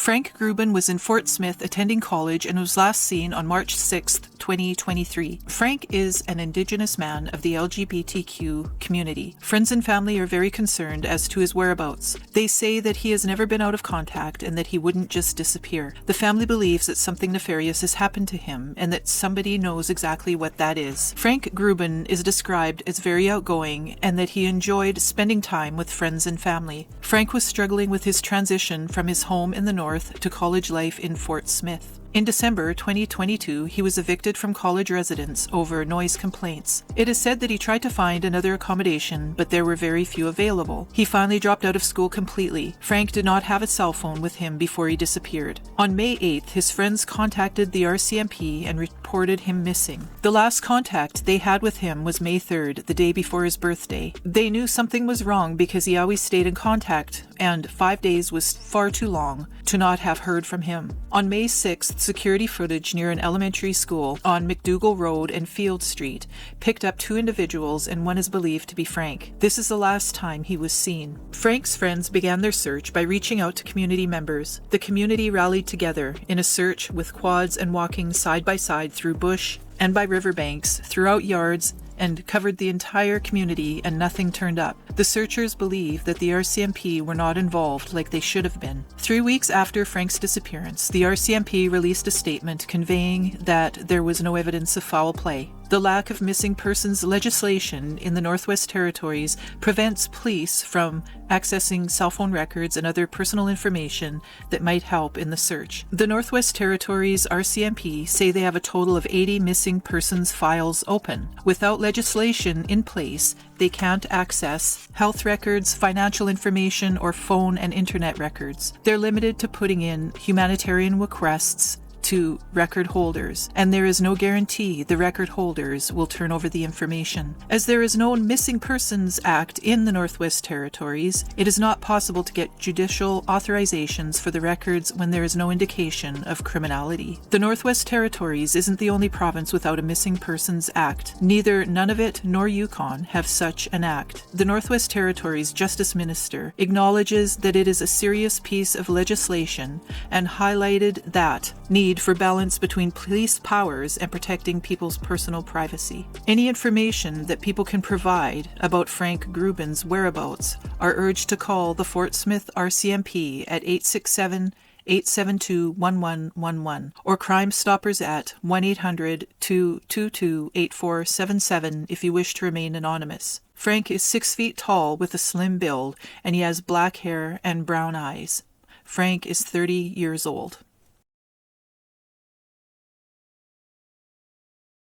Frank Gruben was in Fort Smith attending college and was last seen on March 6, 2023. Frank is an Indigenous man of the LGBTQ community. Friends and family are very concerned as to his whereabouts. They say that he has never been out of contact and that he wouldn't just disappear. The family believes that something nefarious has happened to him and that somebody knows exactly what that is. Frank Gruben is described as very outgoing and that he enjoyed spending time with friends and family. Frank was struggling with his transition from his home in the north to college life in Fort Smith. In December 2022, he was evicted from college residence over noise complaints. It is said that he tried to find another accommodation, but there were very few available. He finally dropped out of school completely. Frank did not have a cell phone with him before he disappeared. On May 8th, his friends contacted the RCMP and reported him missing. The last contact they had with him was May 3rd, the day before his birthday. They knew something was wrong because he always stayed in contact, and 5 days was far too long to not have heard from him. On May 6th, security footage near an elementary school on McDougall Road and Field Street picked up two individuals, and one is believed to be Frank. This is the last time he was seen. Frank's friends began their search by reaching out to community members. The community rallied together in a search with quads and walking side by side through bush and by riverbanks, throughout yards, and covered the entire community, and nothing turned up. The searchers believe that the RCMP were not involved like they should have been. 3 weeks after Frank's disappearance, the RCMP released a statement conveying that there was no evidence of foul play. The lack of missing persons legislation in the Northwest Territories prevents police from accessing cell phone records and other personal information that might help in the search. The Northwest Territories RCMP say they have a total of 80 missing persons files open. Without legislation in place, they can't access health records, financial information, or phone and internet records. They're limited to putting in humanitarian requests to record holders, and there is no guarantee the record holders will turn over the information. As there is no Missing Persons Act in the Northwest Territories, it is not possible to get judicial authorizations for the records when there is no indication of criminality. The Northwest Territories isn't the only province without a Missing Persons Act. Neither Nunavut nor Yukon have such an act. The Northwest Territories Justice Minister acknowledges that it is a serious piece of legislation and highlighted that need for balance between police powers and protecting people's personal privacy. Any information that people can provide about Frank Gruben's whereabouts are urged to call the Fort Smith RCMP at 867-872-1111 or Crime Stoppers at 1-800-222-8477 if you wish to remain anonymous. Frank is 6 feet tall with a slim build, and he has black hair and brown eyes. Frank is 30 years old.